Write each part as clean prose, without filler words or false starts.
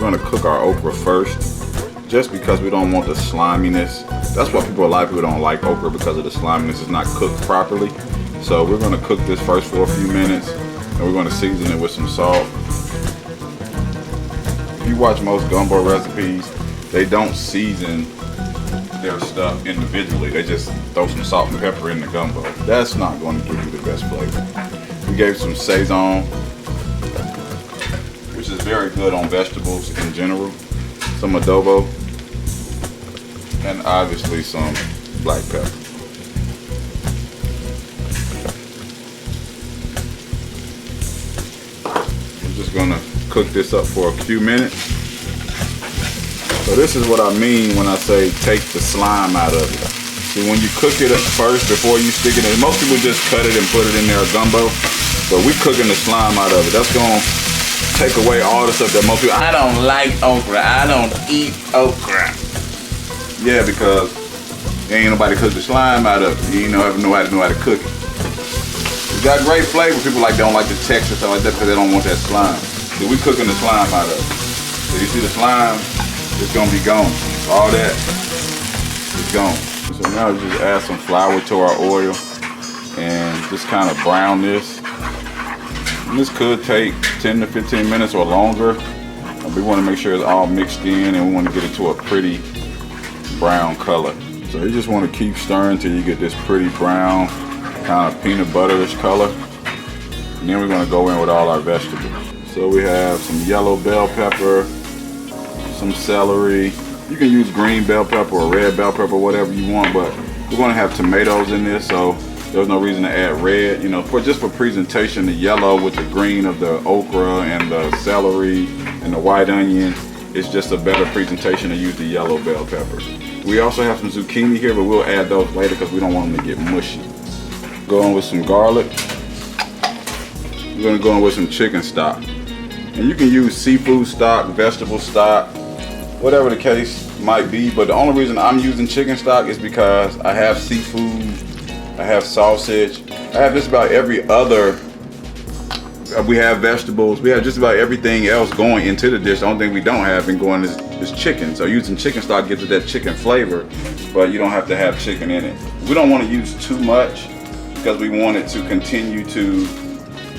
gonna cook our okra first, just because we don't want the sliminess. That's why a lot of people don't like okra, because of the sliminess. It's not cooked properly. So we're gonna cook this first for a few minutes, and we're gonna season it with some salt. If you watch most gumbo recipes, they don't season their stuff individually. They just throw some salt and pepper in the gumbo. That's not going to give you the best flavor. We gave some sazon, which is very good on vegetables in general. Some adobo, and obviously some black pepper. I'm just gonna cook this up for a few minutes. So this is what I mean when I say take the slime out of it. See, when you cook it up first before you stick it in, most people just cut it and put it in their gumbo, but we cooking the slime out of it. That's gonna take away all the stuff that most people. I don't like okra. I don't eat okra. Yeah, because ain't nobody cook the slime out of it. You ain't nobody know how to cook it. It's got great flavor. People don't like the texture, stuff like that, because they don't want that slime. So we cooking the slime out of it. So you see the slime, it's gonna be gone. All that is gone. So now we just add some flour to our oil and just kind of brown this. And this could take 10 to 15 minutes or longer. We want to make sure it's all mixed in, and we want to get it to a pretty brown color. So you just want to keep stirring till you get this pretty brown, kind of peanut butterish color. And then we're going to go in with all our vegetables. So we have some yellow bell pepper, some celery. You can use green bell pepper or red bell pepper, whatever you want, but we're going to have tomatoes in this, so there's no reason to add red. You know, just for presentation, the yellow with the green of the okra and the celery and the white onion, it's just a better presentation to use the yellow bell pepper. We also have some zucchini here, but we'll add those later because we don't want them to get mushy. Go in with some garlic. We're going to go in with some chicken stock. And you can use seafood stock, vegetable stock, whatever the case might be, but the only reason I'm using chicken stock is because I have seafood, I have sausage, I have just about every other, we have vegetables, we have just about everything else going into the dish. The only thing we don't have in going is chicken. So using chicken stock gives it that chicken flavor, but you don't have to have chicken in it. We don't want to use too much because we want it to continue to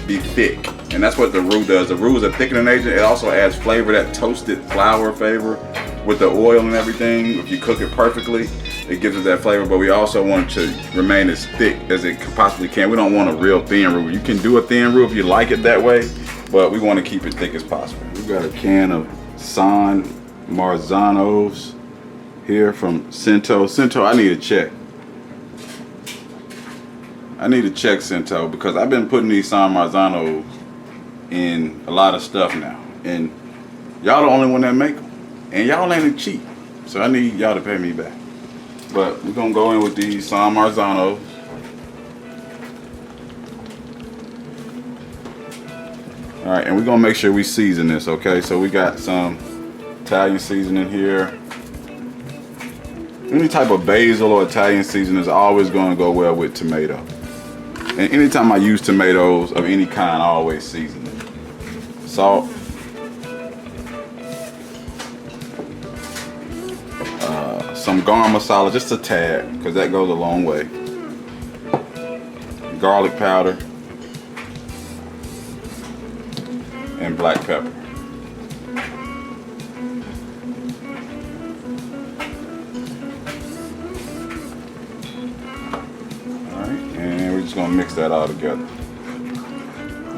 be thick. And that's what the roux does. The roux is a thickening agent. It also adds flavor, that toasted flour flavor with the oil and everything. If you cook it perfectly, it gives it that flavor, but we also want it to remain as thick as it possibly can. We don't want a real thin roux. You can do a thin roux if you like it that way, but we want to keep it thick as possible. We got a can of San Marzanos here from Cento. Cento, I need a check. I need to check Cento because I've been putting these San Marzanos in a lot of stuff now, and y'all the only one that make them, and y'all ain't cheap, so I need y'all to pay me back. But we're gonna go in with these San Marzanos. All right, and we're gonna make sure we season this, okay? So we got some Italian seasoning here. Any type of basil or Italian seasoning is always gonna go well with tomato. And anytime I use tomatoes of any kind, I always season it. Salt. Some garam masala, just a tad, because that goes a long way. Garlic powder. And black pepper. Alright, and we're just going to mix that all together.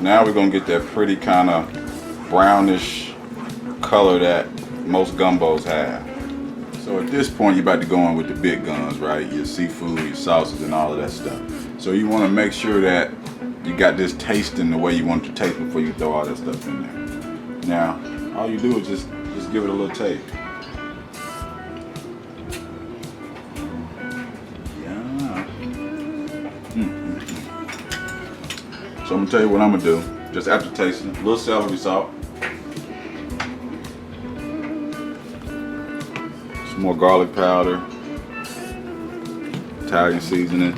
Now we're going to get that pretty kind of brownish color that most gumbos have. So at this point, you're about to go in with the big guns, right? Your seafood, your sauces, and all of that stuff. So you want to make sure that you got this tasting the way you want it to taste before you throw all that stuff in there. Now, all you do is just give it a little taste. Yeah. So I'm gonna tell you what I'm gonna do. Just after tasting, a little celery salt. Some more garlic powder. Italian seasoning.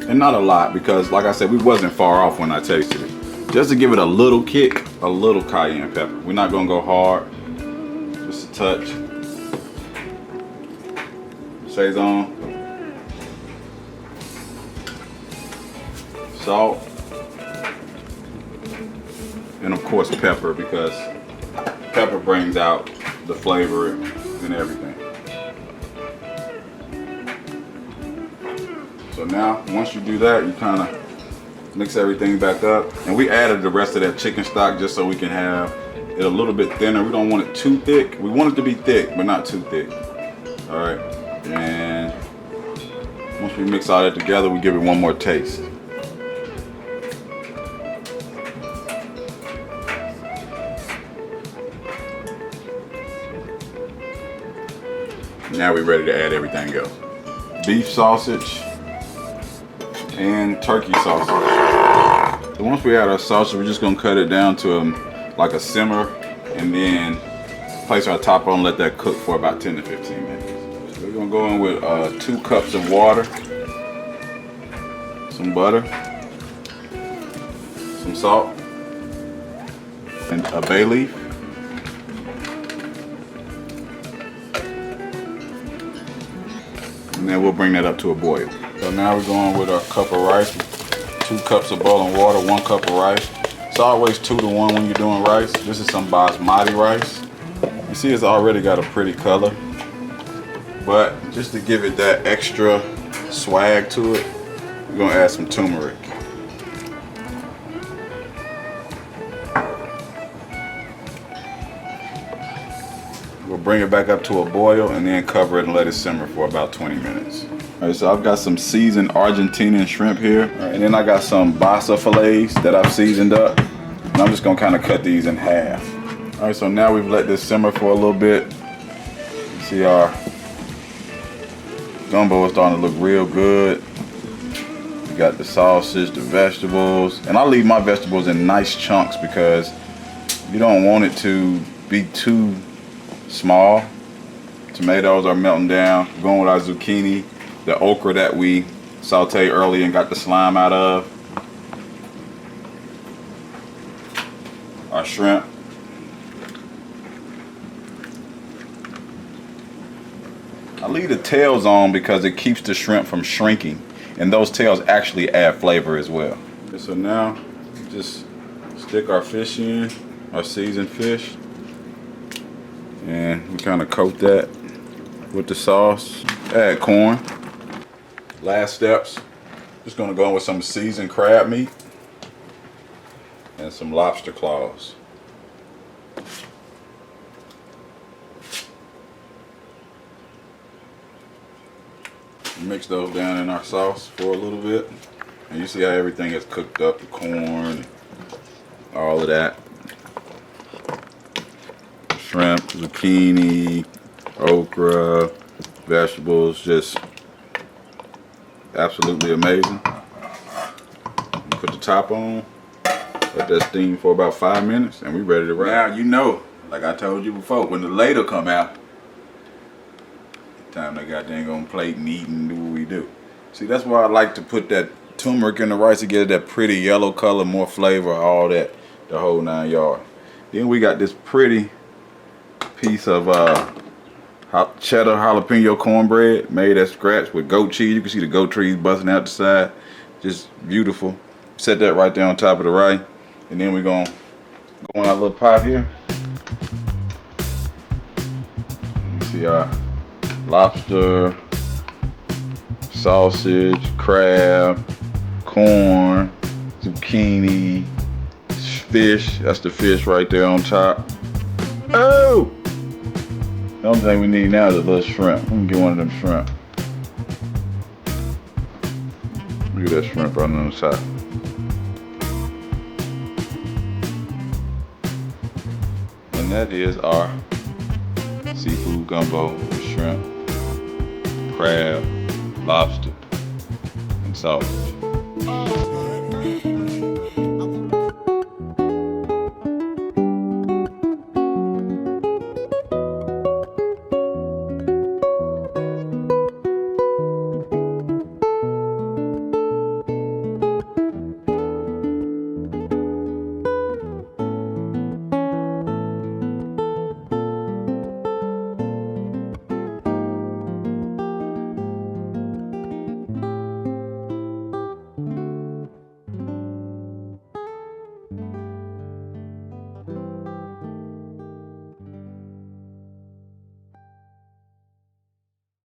And not a lot because, like I said, we wasn't far off when I tasted it. Just to give it a little kick, a little cayenne pepper. We're not gonna go hard, just a touch. Sazon, salt, and of course pepper, because pepper brings out the flavor and everything. So now, once you do that, you kind of mix everything back up. And we added the rest of that chicken stock just so we can have it a little bit thinner. We don't want it too thick. We want it to be thick, but not too thick. All right, and once we mix all that together, we give it one more taste. Now we're ready to add everything else. Beef sausage and turkey sausage. So once we add our sausage, we're just gonna cut it down to like a simmer, and then place our top on and let that cook for about 10 to 15 minutes. So we're gonna go in with 2 cups of water, some butter, some salt, and a bay leaf. And then we'll bring that up to a boil. So now we're going with our cup of rice. 2 cups of boiling water, 1 cup of rice. It's always 2 to 1 when you're doing rice. This is some basmati rice. You see it's already got a pretty color. But just to give it that extra swag to it, we're gonna add some turmeric. We'll bring it back up to a boil and then cover it and let it simmer for about 20 minutes. All right, so I've got some seasoned Argentinian shrimp here. All right, and then I got some basa fillets that I've seasoned up. And I'm just gonna kind of cut these in half. All right, so now we've let this simmer for a little bit. You see our gumbo is starting to look real good. We got the sausage, the vegetables. And I leave my vegetables in nice chunks because you don't want it to be too small. Tomatoes are melting down. We're going with our zucchini, the okra that we sauteed earlier and got the slime out of. Our shrimp. I leave the tails on because it keeps the shrimp from shrinking, and those tails actually add flavor as well. So now just stick our fish in, our seasoned fish. And we kind of coat that with the sauce. Add corn. Last steps, just gonna go in with some seasoned crab meat and some lobster claws. Mix those down in our sauce for a little bit. And you see how everything is cooked up, the corn, all of that. Shrimp, zucchini, okra, vegetables, just absolutely amazing. Put the top on, let that steam for about 5 minutes, and we're ready to wrap. Now you know, like I told you before, when the ladle come out, time they got dang on plate and eat and do what we do. See, that's why I like to put that turmeric in the rice to get that pretty yellow color, more flavor, all that, the whole 9 yards. Then we got this pretty piece of cheddar jalapeno cornbread made at scratch with goat cheese. You can see the goat cheese busting out the side. Just beautiful. Set that right there on top of the rice. And then we're going to go in our little pot here. You see our lobster, sausage, crab, corn, zucchini, fish. That's the fish right there on top. Oh! The only thing we need now is a little shrimp. Let me get one of them shrimp. Look at that shrimp right on the side. And that is our seafood gumbo with shrimp, crab, lobster, and sausage.